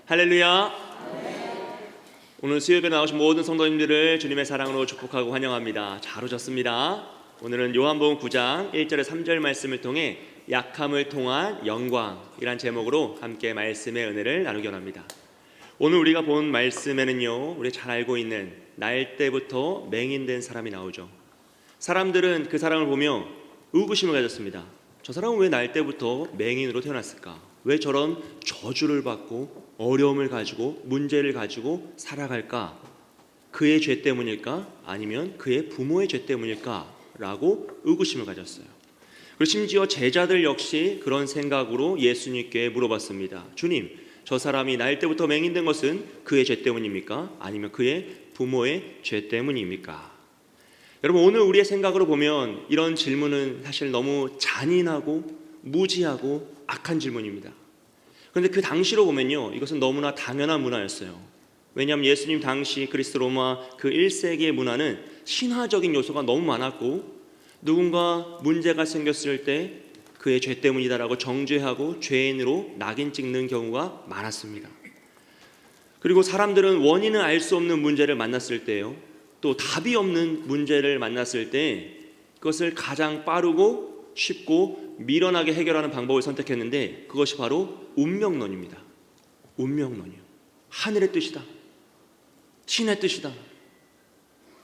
할렐루야. 오늘 수요일에 나오신 모든 성도님들을 주님의 사랑으로 축복하고 환영합니다. 잘 오셨습니다. 오늘은 요한복음 9장 1절에 3절 말씀을 통해 약함을 통한 영광이란 제목으로 함께 말씀의 은혜를 나누기 원합니다. 오늘 우리가 본 말씀에는요, 우리 잘 알고 있는 날 때부터 맹인된 사람이 나오죠. 사람들은 그 사람을 보며 의구심을 가졌습니다. 저 사람은 왜 날 때부터 맹인으로 태어났을까? 왜 저런 저주를 받고 어려움을 가지고 문제를 가지고 살아갈까? 그의 죄 때문일까? 아니면 그의 부모의 죄 때문일까? 라고 의구심을 가졌어요. 그리고 심지어 제자들 역시 그런 생각으로 예수님께 물어봤습니다. 주님, 저 사람이 날 때부터 맹인된 것은 그의 죄 때문입니까? 아니면 그의 부모의 죄 때문입니까? 여러분, 오늘 우리의 생각으로 보면 이런 질문은 사실 너무 잔인하고 무지하고 악한 질문입니다. 그런데 그 당시로 보면요, 이것은 너무나 당연한 문화였어요. 왜냐하면 예수님 당시 그리스 로마 그 1세기의 문화는 신화적인 요소가 너무 많았고, 누군가 문제가 생겼을 때 그의 죄 때문이다라고 정죄하고 죄인으로 낙인 찍는 경우가 많았습니다. 그리고 사람들은 원인을 알 수 없는 문제를 만났을 때요, 또 답이 없는 문제를 만났을 때 그것을 가장 빠르고 쉽고 미련하게 해결하는 방법을 선택했는데, 그것이 바로 운명론입니다. 운명론이요. 하늘의 뜻이다, 신의 뜻이다.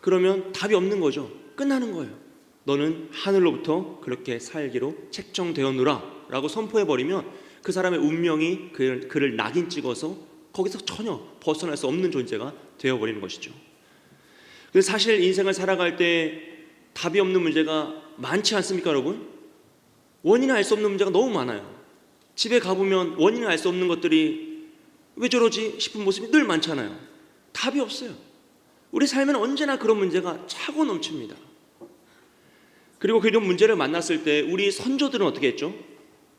그러면 답이 없는 거죠. 끝나는 거예요. 너는 하늘로부터 그렇게 살기로 책정되었노라 라고 선포해버리면 그 사람의 운명이 그를 낙인 찍어서 거기서 전혀 벗어날 수 없는 존재가 되어버리는 것이죠. 그래서 사실 인생을 살아갈 때 답이 없는 문제가 많지 않습니까, 여러분? 원인을 알 수 없는 문제가 너무 많아요. 집에 가보면 원인을 알 수 없는 것들이 왜 저러지 싶은 모습이 늘 많잖아요. 답이 없어요. 우리 삶에는 언제나 그런 문제가 차고 넘칩니다. 그리고 그런 문제를 만났을 때 우리 선조들은 어떻게 했죠?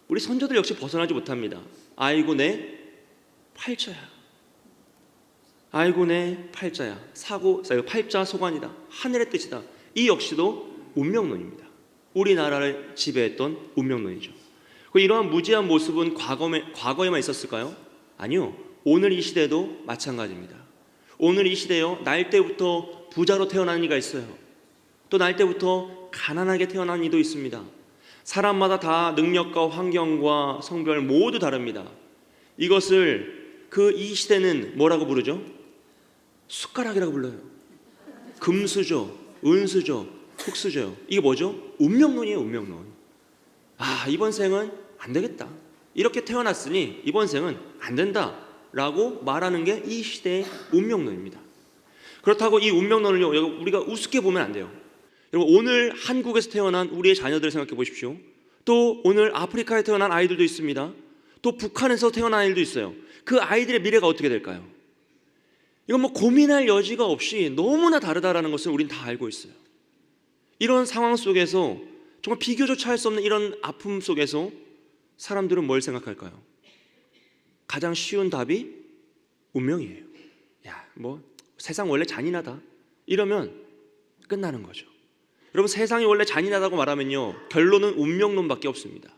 우리 선조들 역시 벗어나지 못합니다. 아이고 내 팔자야, 아이고 내 팔자야, 팔자 소관이다, 하늘의 뜻이다. 이 역시도 운명론입니다. 우리나라를 지배했던 운명론이죠. 이러한 무지한 모습은 과거에만 있었을까요? 아니요, 오늘 이 시대도 마찬가지입니다. 오늘 이 시대요, 날 때부터 부자로 태어난 이가 있어요. 또 날 때부터 가난하게 태어난 이도 있습니다. 사람마다 다 능력과 환경과 성별 모두 다릅니다. 이것을 이 시대는 뭐라고 부르죠? 숟가락이라고 불러요. 금수저, 은수저, 흙수저. 이게 뭐죠? 운명론이에요, 운명론. 이번 생은 안 되겠다, 이렇게 태어났으니 이번 생은 안 된다 라고 말하는 게 이 시대의 운명론입니다. 그렇다고 이 운명론을 우리가 우습게 보면 안 돼요. 여러분, 오늘 한국에서 태어난 우리의 자녀들을 생각해 보십시오. 또 오늘 아프리카에 태어난 아이들도 있습니다. 또 북한에서 태어난 아이들도 있어요. 그 아이들의 미래가 어떻게 될까요? 이건 고민할 여지가 없이 너무나 다르다라는 것을 우린 다 알고 있어요. 이런 상황 속에서 정말 비교조차 할 수 없는 이런 아픔 속에서 사람들은 뭘 생각할까요? 가장 쉬운 답이 운명이에요. 세상 원래 잔인하다, 이러면 끝나는 거죠. 여러분, 세상이 원래 잔인하다고 말하면요, 결론은 운명론밖에 없습니다.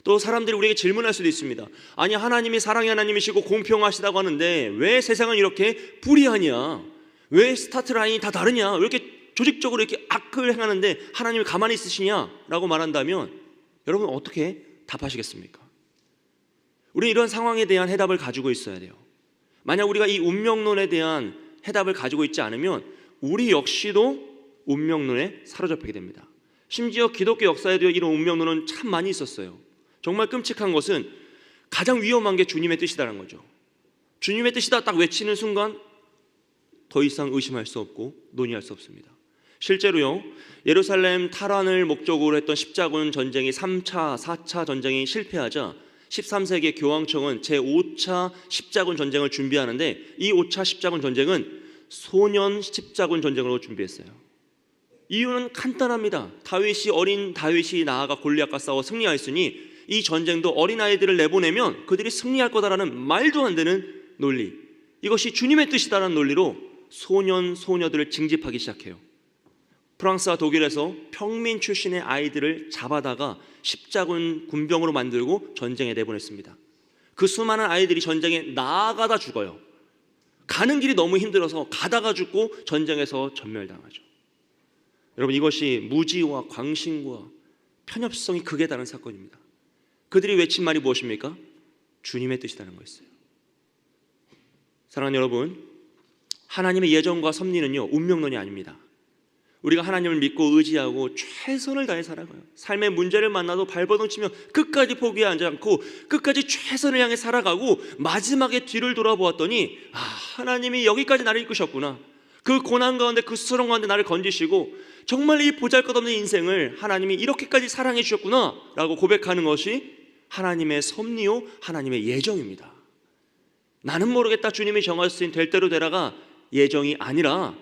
또 사람들이 우리에게 질문할 수도 있습니다. 아니, 하나님이 사랑의 하나님이시고 공평하시다고 하는데 왜 세상은 이렇게 불의하냐? 왜 스타트 라인이 다 다르냐? 왜 이렇게 조직적으로 이렇게 악을 행하는데 하나님이 가만히 있으시냐? 라고 말한다면 여러분, 어떻게 답하시겠습니까? 우리는 이런 상황에 대한 해답을 가지고 있어야 돼요. 만약 우리가 이 운명론에 대한 해답을 가지고 있지 않으면 우리 역시도 운명론에 사로잡히게 됩니다. 심지어 기독교 역사에도 이런 운명론은 참 많이 있었어요. 정말 끔찍한 것은 가장 위험한 게 주님의 뜻이다라는 거죠. 주님의 뜻이다 딱 외치는 순간 더 이상 의심할 수 없고 논의할 수 없습니다. 실제로요, 예루살렘 탈환을 목적으로 했던 십자군 전쟁이 3차, 4차 전쟁이 실패하자 13세기 교황청은 제5차 십자군 전쟁을 준비하는데, 이 5차 십자군 전쟁은 소년 십자군 전쟁으로 준비했어요. 이유는 간단합니다. 어린 다윗이 나아가 골리앗과 싸워 승리하였으니 이 전쟁도 어린아이들을 내보내면 그들이 승리할 거다라는 말도 안 되는 논리, 이것이 주님의 뜻이다라는 논리로 소년, 소녀들을 징집하기 시작해요. 프랑스와 독일에서 평민 출신의 아이들을 잡아다가 십자군 군병으로 만들고 전쟁에 내보냈습니다. 그 수많은 아이들이 전쟁에 나아가다 죽어요. 가는 길이 너무 힘들어서 가다가 죽고 전쟁에서 전멸당하죠. 여러분, 이것이 무지와 광신과 편협성이 극에 달한 사건입니다. 그들이 외친 말이 무엇입니까? 주님의 뜻이라는 거였어요. 사랑하는 여러분, 하나님의 예정과 섭리는요, 운명론이 아닙니다. 우리가 하나님을 믿고 의지하고 최선을 다해 살아가요. 삶의 문제를 만나도 발버둥치며 끝까지 포기하지 않고 끝까지 최선을 향해 살아가고 마지막에 뒤를 돌아보았더니 하나님이 여기까지 나를 이끄셨구나. 그 고난 가운데, 그 수렁 가운데 나를 건지시고 정말 이 보잘것없는 인생을 하나님이 이렇게까지 사랑해 주셨구나 라고 고백하는 것이 하나님의 섭리요, 하나님의 예정입니다. 나는 모르겠다, 주님이 정하셨으니 될 대로 되라가 예정이 아니라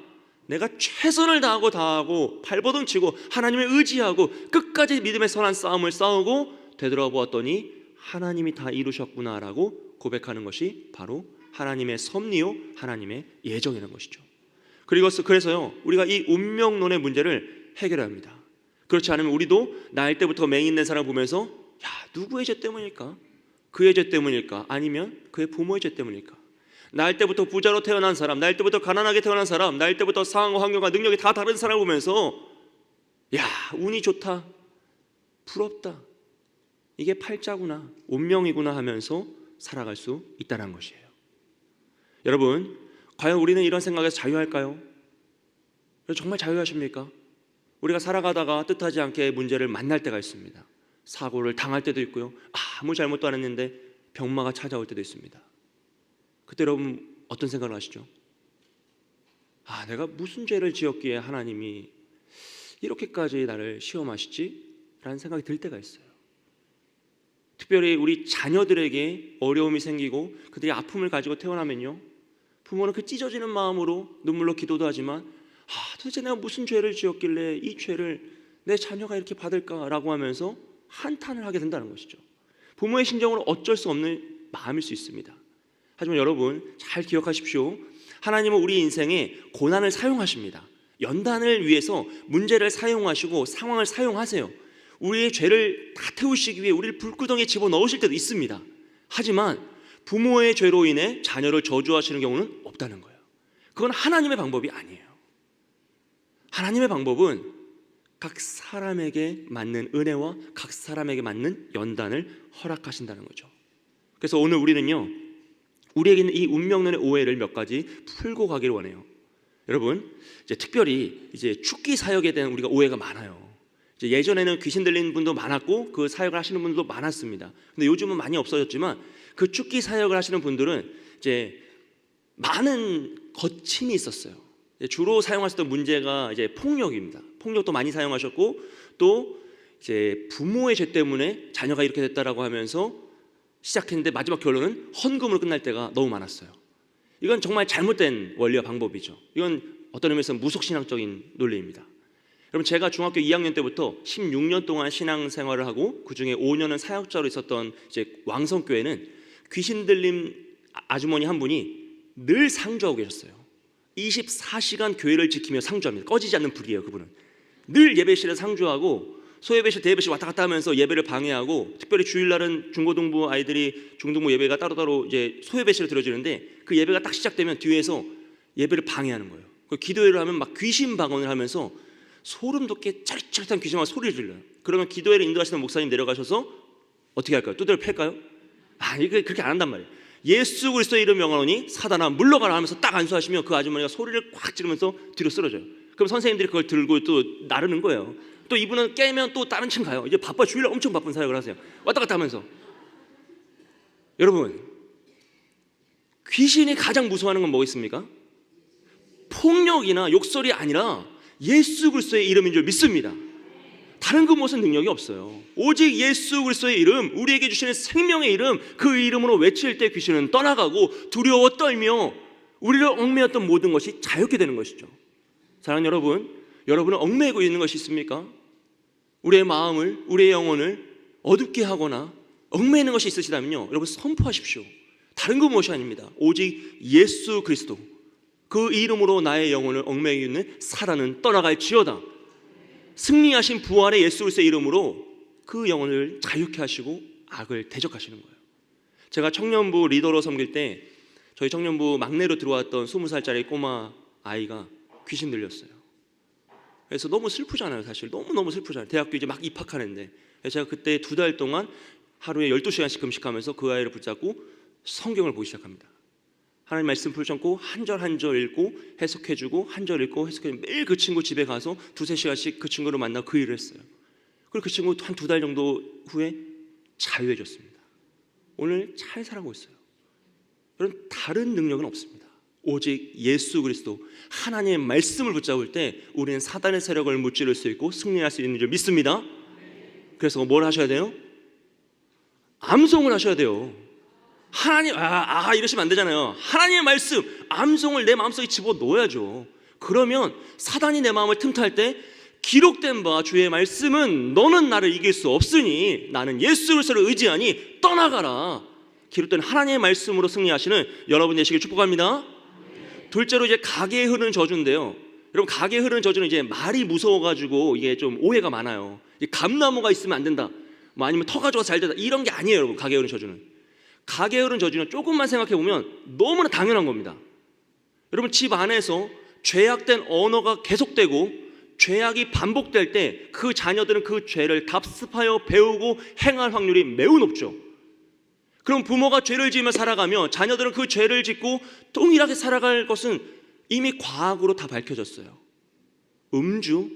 내가 최선을 다하고 발버둥치고 하나님을 의지하고 끝까지 믿음의 선한 싸움을 싸우고 되돌아보았더니 하나님이 다 이루셨구나라고 고백하는 것이 바로 하나님의 섭리요, 하나님의 예정이라는 것이죠. 그래서요, 우리가 이 운명론의 문제를 해결해야 합니다. 그렇지 않으면 우리도 나일 때부터 맹인된 사람을 보면서 누구의 죄 때문일까? 그의 죄 때문일까? 아니면 그의 부모의 죄 때문일까? 나일 때부터 부자로 태어난 사람, 나일 때부터 가난하게 태어난 사람, 나일 때부터 상황과 환경과 능력이 다 다른 사람을 보면서 운이 좋다, 부럽다, 이게 팔자구나, 운명이구나 하면서 살아갈 수 있다는 것이에요. 여러분, 과연 우리는 이런 생각에서 자유할까요? 정말 자유하십니까? 우리가 살아가다가 뜻하지 않게 문제를 만날 때가 있습니다. 사고를 당할 때도 있고요, 아무 잘못도 안 했는데 병마가 찾아올 때도 있습니다. 그때 여러분 어떤 생각을 하시죠? 내가 무슨 죄를 지었기에 하나님이 이렇게까지 나를 시험하시지? 라는 생각이 들 때가 있어요. 특별히 우리 자녀들에게 어려움이 생기고 그들이 아픔을 가지고 태어나면요, 부모는 그 찢어지는 마음으로 눈물로 기도도 하지만 도대체 내가 무슨 죄를 지었길래 이 죄를 내 자녀가 이렇게 받을까라고 하면서 한탄을 하게 된다는 것이죠. 부모의 심정으로 어쩔 수 없는 마음일 수 있습니다. 하지만 여러분 잘 기억하십시오. 하나님은 우리 인생에 고난을 사용하십니다. 연단을 위해서 문제를 사용하시고 상황을 사용하세요. 우리의 죄를 다 태우시기 위해 우리를 불구덩이에 집어넣으실 때도 있습니다. 하지만 부모의 죄로 인해 자녀를 저주하시는 경우는 없다는 거예요. 그건 하나님의 방법이 아니에요. 하나님의 방법은 각 사람에게 맞는 은혜와 각 사람에게 맞는 연단을 허락하신다는 거죠. 그래서 오늘 우리는요, 우리에게 있는 이 운명론의 오해를 몇 가지 풀고 가기를 원해요. 여러분, 특별히 축기 사역에 대한 우리가 오해가 많아요. 예전에는 귀신 들리는 분도 많았고 그 사역을 하시는 분들도 많았습니다. 근데 요즘은 많이 없어졌지만 그 축기 사역을 하시는 분들은 많은 거침이 있었어요. 주로 사용하셨던 문제가 폭력입니다. 폭력도 많이 사용하셨고 또 부모의 죄 때문에 자녀가 이렇게 됐다라고 하면서 시작했는데 마지막 결론은 헌금으로 끝날 때가 너무 많았어요. 이건 정말 잘못된 원리와 방법이죠. 이건 어떤 의미에서 무속신앙적인 논리입니다. 여러분, 제가 중학교 2학년 때부터 16년 동안 신앙생활을 하고 그중에 5년은 사역자로 있었던 왕성교회는 귀신 들린 아주머니 한 분이 늘 상주하고 계셨어요. 24시간 교회를 지키며 상주합니다. 꺼지지 않는 불이에요. 그분은 늘 예배실에 상주하고 소예배실, 대예배실 왔다 갔다 하면서 예배를 방해하고, 특별히 주일날은 중고등부 아이들이 중등부 예배가 따로따로 소예배실에 들어지는데 그 예배가 딱 시작되면 뒤에서 예배를 방해하는 거예요. 기도회를 하면 막 귀신 방언을 하면서 소름 돋게 짜릿짜릿한 귀신과 소리를 질러요. 그러면 기도회를 인도하시는 목사님 내려가셔서 어떻게 할까요? 두드려 팰까요? 이게 그렇게 안 한단 말이에요. 예수 그리스도의 이름 명하노니 사단아 물러가라 하면서 딱 안수하시면 그 아주머니가 소리를 꽉 지르면서 뒤로 쓰러져요. 그럼 선생님들이 그걸 들고 또 나르는 거예요. 또 이분은 깨면 또 다른 층 가요. 이제 바빠, 주일날 엄청 바쁜 사역을 하세요. 왔다 갔다 하면서. 여러분, 귀신이 가장 무서워하는 건 뭐겠습니까? 폭력이나 욕설이 아니라 예수 그리스도의 이름인 줄 믿습니다. 다른 그 무슨 능력이 없어요. 오직 예수 그리스도의 이름, 우리에게 주시는 생명의 이름, 그 이름으로 외칠 때 귀신은 떠나가고 두려워 떨며 우리를 얽매였던 모든 것이 자유케 되는 것이죠. 사랑하는 여러분, 여러분은 얽매이고 있는 것이 있습니까? 우리의 마음을, 우리의 영혼을 어둡게 하거나 얽매이는 것이 있으시다면요, 여러분 선포하십시오. 다른 거 무엇이 아닙니다. 오직 예수 그리스도, 그 이름으로 나의 영혼을 얽매이고 있는 사단은 떠나갈지어다. 승리하신 부활의 예수 그리스도의 이름으로 그 영혼을 자유케 하시고 악을 대적하시는 거예요. 제가 청년부 리더로 섬길 때 저희 청년부 막내로 들어왔던 20살짜리 꼬마 아이가 귀신 들렸어요. 그래서 너무 슬프잖아요. 사실 너무너무 슬프잖아요. 대학교 이제 막 입학하는데. 제가 그때 2달 동안 하루에 12시간씩 금식하면서 그 아이를 붙잡고 성경을 보기 시작합니다. 하나님 말씀 붙잡고 한 절 한 절 읽고 해석해주고 한 절 읽고 해석해주고 매일 그 친구 집에 가서 2-3시간씩 그 친구를 만나 그 일을 했어요. 그리고 그 친구 한 2달 정도 후에 자유해졌습니다. 오늘 잘 살아가고 있어요. 여러분, 다른 능력은 없습니다. 오직 예수 그리스도 하나님의 말씀을 붙잡을 때 우리는 사단의 세력을 무찌를 수 있고 승리할 수 있는 줄 믿습니다. 그래서 뭘 하셔야 돼요? 암송을 하셔야 돼요. 하나님 이러시면 안 되잖아요. 하나님의 말씀 암송을 내 마음속에 집어넣어야죠. 그러면 사단이 내 마음을 틈탈 때 기록된 바 주의 말씀은 너는 나를 이길 수 없으니 나는 예수 그리스도를 의지하니 떠나가라. 기록된 하나님의 말씀으로 승리하시는 여러분 되시길 축복합니다. 둘째로 이제 가게에 흐르는 저주인데요. 여러분, 가게에 흐르는 저주는 이제 말이 무서워가지고 이게 좀 오해가 많아요. 감나무가 있으면 안 된다, 뭐 아니면 터 가져와서 잘 된다, 이런 게 아니에요. 여러분, 가게에 흐르는 저주는, 가게에 흐르는 저주는 조금만 생각해 보면 너무나 당연한 겁니다. 여러분, 집 안에서 죄악된 언어가 계속되고 죄악이 반복될 때 그 자녀들은 그 죄를 답습하여 배우고 행할 확률이 매우 높죠. 그럼 부모가 죄를 지으며 살아가며 자녀들은 그 죄를 짓고 동일하게 살아갈 것은 이미 과학으로 다 밝혀졌어요. 음주,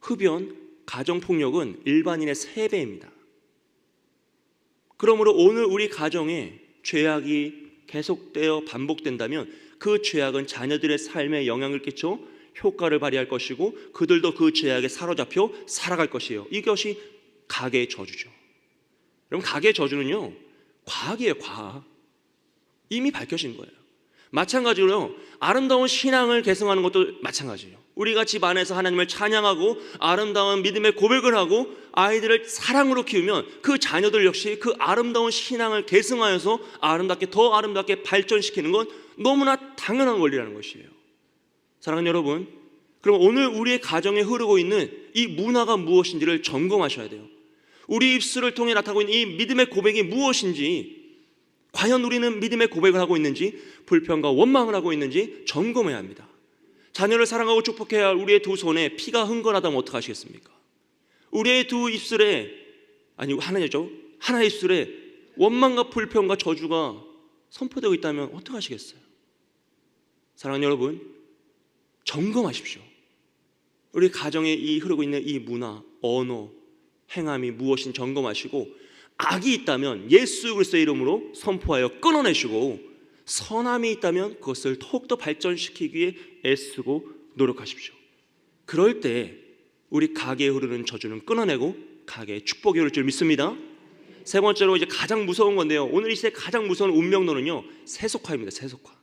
흡연, 가정폭력은 일반인의 3배입니다. 그러므로 오늘 우리 가정에 죄악이 계속되어 반복된다면 그 죄악은 자녀들의 삶에 영향을 끼쳐 효과를 발휘할 것이고 그들도 그 죄악에 사로잡혀 살아갈 것이에요. 이것이 가계의 저주죠. 여러분, 가계의 저주는요, 과학이에요. 과학. 이미 밝혀진 거예요. 마찬가지로요, 아름다운 신앙을 계승하는 것도 마찬가지예요. 우리가 집 안에서 하나님을 찬양하고 아름다운 믿음의 고백을 하고 아이들을 사랑으로 키우면 그 자녀들 역시 그 아름다운 신앙을 계승하여서 아름답게, 더 아름답게 발전시키는 건 너무나 당연한 원리라는 것이에요. 사랑하는 여러분, 그럼 오늘 우리의 가정에 흐르고 있는 이 문화가 무엇인지를 점검하셔야 돼요. 우리 입술을 통해 나타나고 있는 이 믿음의 고백이 무엇인지, 과연 우리는 믿음의 고백을 하고 있는지, 불평과 원망을 하고 있는지 점검해야 합니다. 자녀를 사랑하고 축복해야 할 우리의 두 손에 피가 흥건하다면 어떡하시겠습니까? 우리의 두 입술에, 아니 하나의 입술에 원망과 불평과 저주가 선포되고 있다면 어떡하시겠어요? 사랑하는 여러분, 점검하십시오. 우리 가정에 흐르고 있는 이 문화, 언어, 행함이 무엇인지 점검하시고, 악이 있다면 예수 그리스도의 이름으로 선포하여 끊어내시고, 선함이 있다면 그것을 더욱더 발전시키기 위해 애쓰고 노력하십시오. 그럴 때 우리 가게에 흐르는 저주는 끊어내고 가게에 축복이 흐를 줄 믿습니다. 세 번째로, 이제 가장 무서운 건데요, 오늘 이 시대 가장 무서운 운명론은요, 세속화입니다. 세속화.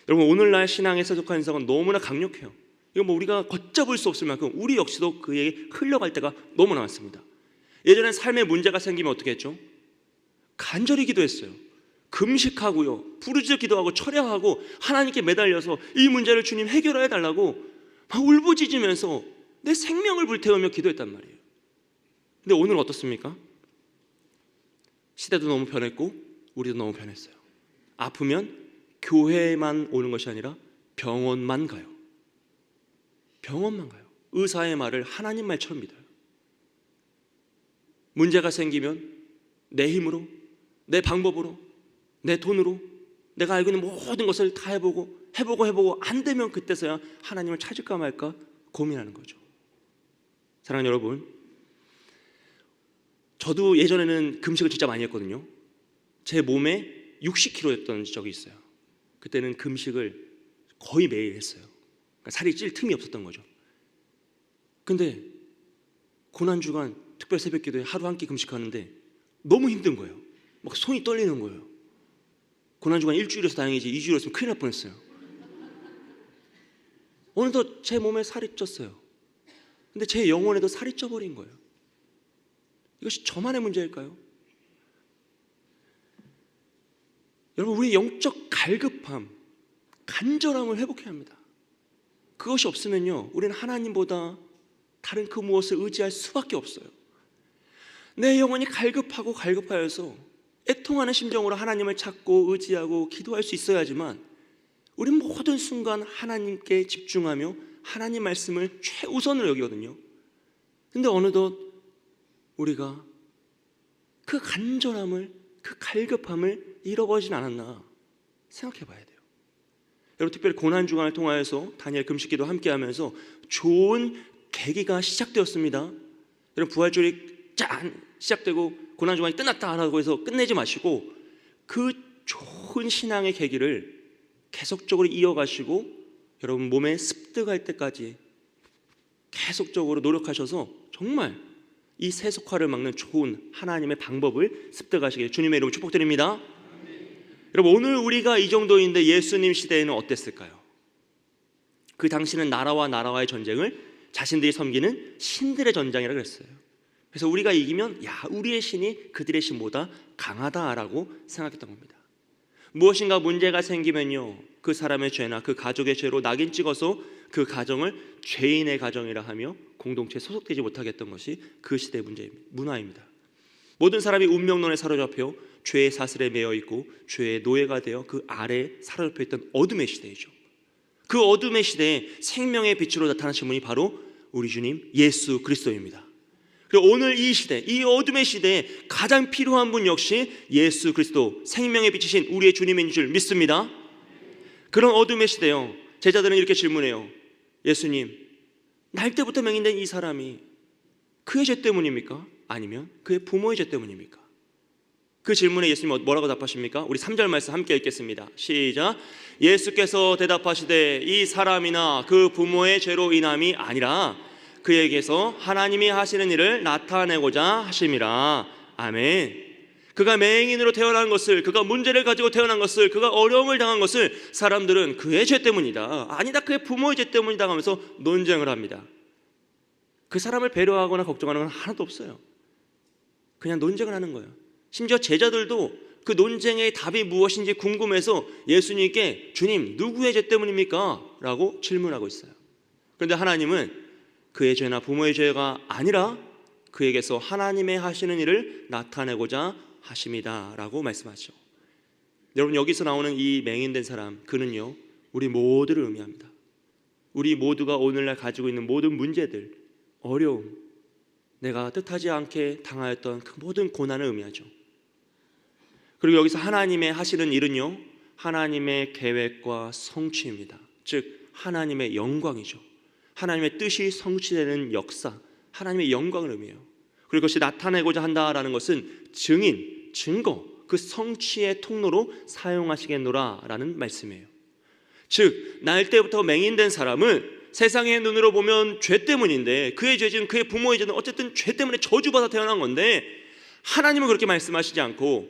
여러분, 오늘날 신앙의 세속화 현상은 너무나 강력해요. 이거 뭐 우리가 걷잡을 수 없을 만큼 우리 역시도 그에게 흘러갈 때가 너무나 많습니다. 예전엔 삶에 문제가 생기면 어떻게 했죠? 간절히 기도했어요. 금식하고요, 부르짖어 기도하고 철야하고 하나님께 매달려서 이 문제를 주님 해결해 달라고 막 울부짖으면서 내 생명을 불태우며 기도했단 말이에요. 근데 오늘은 어떻습니까? 시대도 너무 변했고 우리도 너무 변했어요. 아프면 교회만 오는 것이 아니라 병원만 가요. 병원만 가요. 의사의 말을 하나님 말처럼 믿어요. 문제가 생기면 내 힘으로, 내 방법으로, 내 돈으로 내가 알고 있는 모든 것을 다 해보고 안 되면 그때서야 하나님을 찾을까 말까 고민하는 거죠. 사랑하는 여러분, 저도 예전에는 금식을 진짜 많이 했거든요. 제 몸에 60kg였던 적이 있어요. 그때는 금식을 거의 매일 했어요. 그러니까 살이 찔 틈이 없었던 거죠. 근데 고난주간 특별 새벽기도에 하루 한 끼 금식하는데 너무 힘든 거예요. 막 손이 떨리는 거예요. 고난주간 일주일에서 다행이지 2주일이었으면 큰일 날 뻔했어요. 어느덧 제 몸에 살이 쪘어요. 근데 제 영혼에도 살이 쪄버린 거예요. 이것이 저만의 문제일까요? 여러분, 우리의 영적 갈급함, 간절함을 회복해야 합니다. 그것이 없으면요, 우리는 하나님보다 다른 그 무엇을 의지할 수밖에 없어요. 내 영혼이 갈급하여서 애통하는 심정으로 하나님을 찾고 의지하고 기도할 수 있어야지만 우리 모든 순간 하나님께 집중하며 하나님 말씀을 최우선으로 여기거든요. 근데 어느덧 우리가 그 간절함을, 그 갈급함을 잃어버리진 않았나 생각해 봐야 돼요. 여러분, 특별히 고난주간을 통하여서 다니엘 금식기도 함께하면서 좋은 계기가 시작되었습니다. 여러분, 부활절이 짠 시작되고 고난주간이 끝났다라고 해서 끝내지 마시고 그 좋은 신앙의 계기를 계속적으로 이어가시고 여러분 몸에 습득할 때까지 계속적으로 노력하셔서 정말 이 세속화를 막는 좋은 하나님의 방법을 습득하시길 주님의 이름으로 축복드립니다. 여러분, 오늘 우리가 이 정도인데 예수님 시대에는 어땠을까요? 그 당시는 나라와 나라와의 전쟁을 자신들이 섬기는 신들의 전장이라고 했어요. 그래서 우리가 이기면 야, 우리의 신이 그들의 신보다 강하다라고 생각했던 겁니다. 무엇인가 문제가 생기면요, 그 사람의 죄나 그 가족의 죄로 낙인 찍어서 그 가정을 죄인의 가정이라 하며 공동체에 소속되지 못하게 했던 것이 그 시대의 문화입니다. 모든 사람이 운명론에 사로잡혀 죄의 사슬에 매여 있고 죄의 노예가 되어 그 아래에 사로잡혀 있던 어둠의 시대이죠. 그 어둠의 시대에 생명의 빛으로 나타나신 분이 바로 우리 주님 예수 그리스도입니다. 그리고 오늘 이 시대, 이 어둠의 시대에 가장 필요한 분 역시 예수 그리스도, 생명의 빛이신 우리의 주님인 줄 믿습니다. 그런 어둠의 시대요, 제자들은 이렇게 질문해요. 예수님, 날 때부터 맹인된 이 사람이 그의 죄 때문입니까? 아니면 그의 부모의 죄 때문입니까? 그 질문에 예수님 뭐라고 답하십니까? 우리 3절 말씀 함께 읽겠습니다. 시작. 예수께서 대답하시되 이 사람이나 그 부모의 죄로 인함이 아니라 그에게서 하나님이 하시는 일을 나타내고자 하심이라. 아멘. 그가 맹인으로 태어난 것을, 그가 문제를 가지고 태어난 것을, 그가 어려움을 당한 것을 사람들은 그의 죄 때문이다, 아니다 그의 부모의 죄 때문이다 하면서 논쟁을 합니다. 그 사람을 배려하거나 걱정하는 건 하나도 없어요. 그냥 논쟁을 하는 거예요. 심지어 제자들도 그 논쟁의 답이 무엇인지 궁금해서 예수님께 주님, 누구의 죄 때문입니까? 라고 질문하고 있어요. 그런데 하나님은 그의 죄나 부모의 죄가 아니라 그에게서 하나님의 하시는 일을 나타내고자 하심이다 라고 말씀하죠. 여러분, 여기서 나오는 이 맹인된 사람, 그는요 우리 모두를 의미합니다. 우리 모두가 오늘날 가지고 있는 모든 문제들, 어려움, 내가 뜻하지 않게 당하였던 그 모든 고난을 의미하죠. 그리고 여기서 하나님의 하시는 일은요, 하나님의 계획과 성취입니다. 즉 하나님의 영광이죠. 하나님의 뜻이 성취되는 역사, 하나님의 영광을 의미해요. 그리고 그것이 나타내고자 한다라는 것은 증인, 증거, 그 성취의 통로로 사용하시겠노라 라는 말씀이에요. 즉 날 때부터 맹인된 사람은 세상의 눈으로 보면 죄 때문인데, 그의 죄는, 그의 부모의 죄는 어쨌든 죄 때문에 저주받아 태어난 건데, 하나님은 그렇게 말씀하시지 않고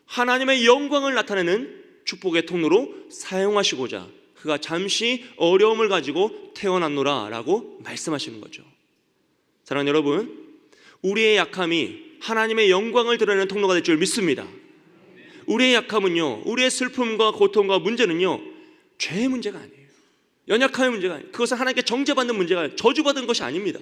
하나님의 영광을 나타내는 축복의 통로로 사용하시고자 그가 잠시 어려움을 가지고 태어났노라 라고 말씀하시는 거죠. 사랑하는 여러분, 우리의 약함이 하나님의 영광을 드러내는 통로가 될 줄 믿습니다. 우리의 약함은요, 우리의 슬픔과 고통과 문제는요 죄의 문제가 아니에요. 연약함의 문제가 아니에요. 그것은 하나님께 정죄받는 문제가 아니에요. 저주받은 것이 아닙니다.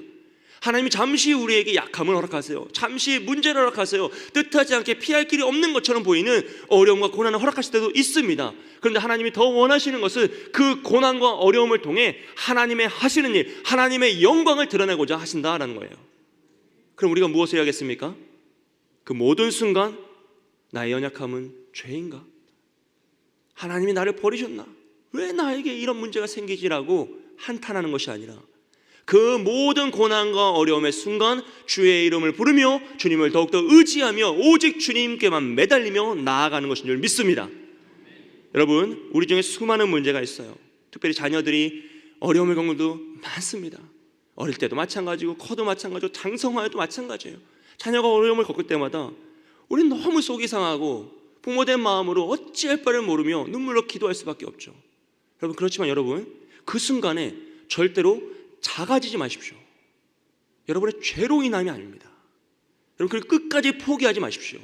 하나님이 잠시 우리에게 약함을 허락하세요. 잠시 문제를 허락하세요. 뜻하지 않게 피할 길이 없는 것처럼 보이는 어려움과 고난을 허락하실 때도 있습니다. 그런데 하나님이 더 원하시는 것은 그 고난과 어려움을 통해 하나님의 하시는 일, 하나님의 영광을 드러내고자 하신다라는 거예요. 그럼 우리가 무엇을 해야겠습니까? 그 모든 순간 나의 연약함은 죄인가? 하나님이 나를 버리셨나? 왜 나에게 이런 문제가 생기지라고 한탄하는 것이 아니라 그 모든 고난과 어려움의 순간 주의 이름을 부르며 주님을 더욱더 의지하며 오직 주님께만 매달리며 나아가는 것인 줄 믿습니다. 여러분, 우리 중에 수많은 문제가 있어요. 특별히 자녀들이 어려움을 겪는 것도 많습니다. 어릴 때도 마찬가지고 커도 마찬가지고 장성화에도 마찬가지예요. 자녀가 어려움을 겪을 때마다 우리는 너무 속이 상하고 부모된 마음으로 어찌할 바를 모르며 눈물로 기도할 수밖에 없죠. 여러분, 그렇지만 여러분, 그 순간에 절대로 작아지지 마십시오. 여러분의 죄로 인함이 아닙니다. 여러분, 그걸 끝까지 포기하지 마십시오.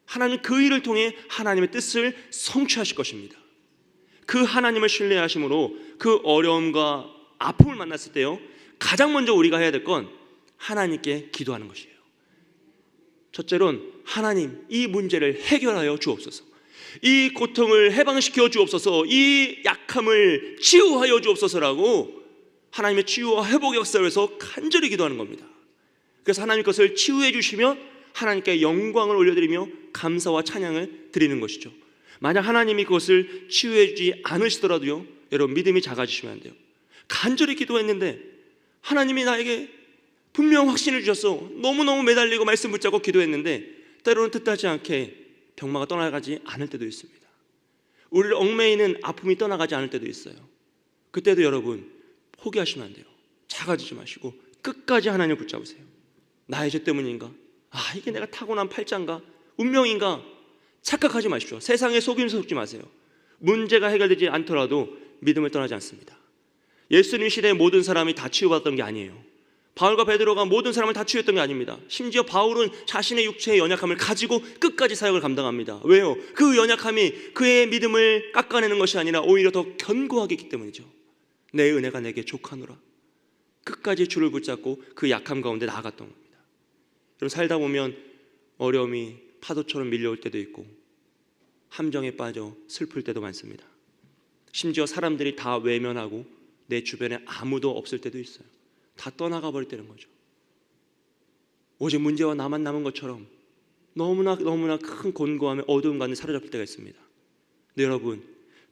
하나님은 그 일을 통해 하나님의 뜻을 성취하실 것입니다. 그 하나님을 신뢰하심으로 그 어려움과 아픔을 만났을 때요, 가장 먼저 우리가 해야 될 건 하나님께 기도하는 것이에요. 첫째로는 하나님, 이 문제를 해결하여 주옵소서. 이 고통을 해방시켜 주옵소서. 이 약함을 치유하여 주옵소서라고 하나님의 치유와 회복의 역사를 위해서 간절히 기도하는 겁니다. 그래서 하나님 것을 치유해 주시면 하나님께 영광을 올려드리며 감사와 찬양을 드리는 것이죠. 만약 하나님이 그것을 치유해 주지 않으시더라도요, 여러분 믿음이 작아지시면 안 돼요. 간절히 기도했는데 하나님이 나에게 분명 확신을 주셨어. 너무너무 매달리고 말씀 붙잡고 기도했는데 때로는 뜻하지 않게 병마가 떠나가지 않을 때도 있습니다. 우리를 얽매이는 아픔이 떠나가지 않을 때도 있어요. 그때도 여러분 포기하시면 안 돼요. 작아지지 마시고 끝까지 하나님을 붙잡으세요. 나의 죄 때문인가? 이게 내가 타고난 팔자인가? 운명인가? 착각하지 마십시오. 세상에 속임수 속지 마세요. 문제가 해결되지 않더라도 믿음을 떠나지 않습니다. 예수님 시대의 모든 사람이 다 치유받았던 게 아니에요. 바울과 베드로가 모든 사람을 다 치유했던 게 아닙니다. 심지어 바울은 자신의 육체의 연약함을 가지고 끝까지 사역을 감당합니다. 왜요? 그 연약함이 그의 믿음을 깎아내는 것이 아니라 오히려 더 견고하게 있기 때문이죠. 내 은혜가 내게 족하노라. 끝까지 주를 붙잡고 그 약함 가운데 나아갔던 겁니다. 여러분, 살다 보면 어려움이 파도처럼 밀려올 때도 있고 함정에 빠져 슬플 때도 많습니다. 심지어 사람들이 다 외면하고 내 주변에 아무도 없을 때도 있어요. 다 떠나가 버릴 때는 거죠. 오직 문제와 나만 남은 것처럼 너무나 큰 곤고함에 어두운 가운데 사로잡힐 때가 있습니다. 근데 여러분,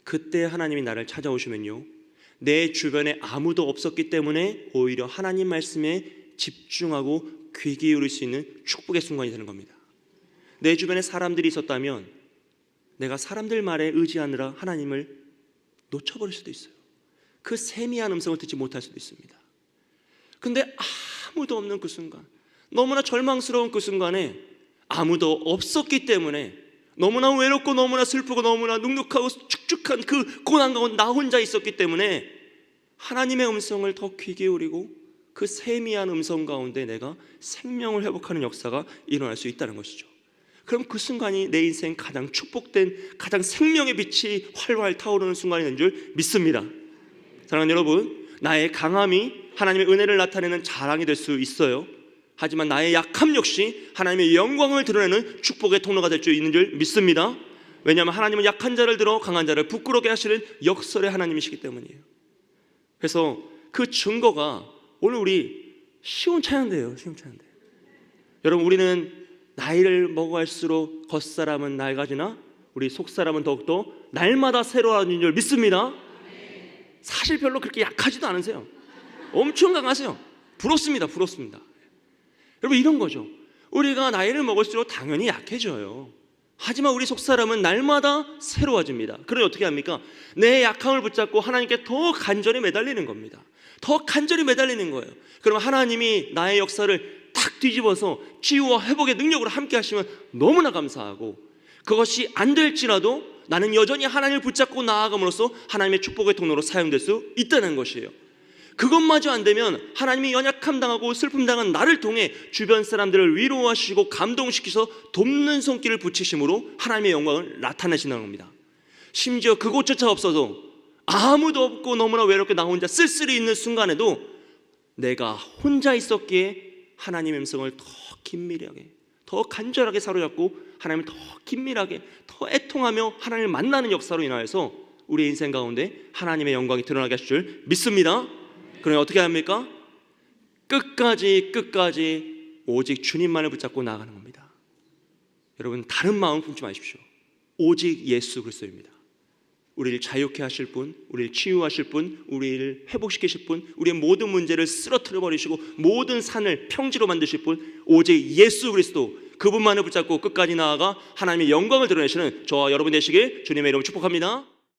그때 하나님이 나를 찾아오시면요, 내 주변에 아무도 없었기 때문에 오히려 하나님 말씀에 집중하고 귀 기울일 수 있는 축복의 순간이 되는 겁니다. 내 주변에 사람들이 있었다면 내가 사람들 말에 의지하느라 하나님을 놓쳐버릴 수도 있어요. 그 세미한 음성을 듣지 못할 수도 있습니다. 근데 아무도 없는 그 순간, 너무나 절망스러운 그 순간에 아무도 없었기 때문에 너무나 외롭고 너무나 슬프고 너무나 눅눅하고 축축한 그 고난 가운데 나 혼자 있었기 때문에 하나님의 음성을 더 귀 기울이고 그 세미한 음성 가운데 내가 생명을 회복하는 역사가 일어날 수 있다는 것이죠. 그럼 그 순간이 내 인생 가장 축복된, 가장 생명의 빛이 활활 타오르는 순간이 된 줄 믿습니다. 사랑하는 여러분, 나의 강함이 하나님의 은혜를 나타내는 자랑이 될 수 있어요. 하지만 나의 약함 역시 하나님의 영광을 드러내는 축복의 통로가 될 수 있는 줄 믿습니다. 왜냐하면 하나님은 약한 자를 들어 강한 자를 부끄럽게 하시는 역설의 하나님이시기 때문이에요. 그래서 그 증거가 오늘 우리 시온 찬양대예요. 시온 찬양대. 여러분, 우리는 나이를 먹어갈수록 겉사람은 낡아지나 우리 속사람은 더욱더 날마다 새로워지는 줄 믿습니다. 사실 별로 그렇게 약하지도 않으세요. 엄청 강하세요. 부럽습니다. 여러분, 이런 거죠. 우리가 나이를 먹을수록 당연히 약해져요. 하지만 우리 속사람은 날마다 새로워집니다. 그러니 어떻게 합니까? 내 약함을 붙잡고 하나님께 더 간절히 매달리는 겁니다. 더 간절히 매달리는 거예요. 그러면 하나님이 나의 역사를 탁 뒤집어서 치유와 회복의 능력으로 함께 하시면 너무나 감사하고, 그것이 안 될지라도 나는 여전히 하나님을 붙잡고 나아감으로써 하나님의 축복의 통로로 사용될 수 있다는 것이에요. 그것마저 안 되면 하나님이 연약함 당하고 슬픔 당한 나를 통해 주변 사람들을 위로하시고 감동시켜서 돕는 손길을 붙이심으로 하나님의 영광을 나타내신다는 겁니다. 심지어 그곳조차 없어도 아무도 없고 너무나 외롭게 나 혼자 쓸쓸히 있는 순간에도 내가 혼자 있었기에 하나님의 음성을 더 긴밀하게, 더 간절하게 사로잡고 하나님을 더 긴밀하게, 더 애통하며 하나님을 만나는 역사로 인하여서 우리의 인생 가운데 하나님의 영광이 드러나게 하실 줄 믿습니다. 그러니 어떻게 합니까? 끝까지 오직 주님만을 붙잡고 나아가는 겁니다. 여러분, 다른 마음 품지 마십시오. 오직 예수 그리스도입니다. 우리를 자유케 하실 분, 우리를 치유하실 분, 우리를 회복시키실 분, 우리의 모든 문제를 쓰러뜨려 버리시고 모든 산을 평지로 만드실 분, 오직 예수 그리스도, 그분만을 붙잡고 끝까지 나아가 하나님의 영광을 드러내시는 저와 여러분 되시길 주님의 이름으로 축복합니다.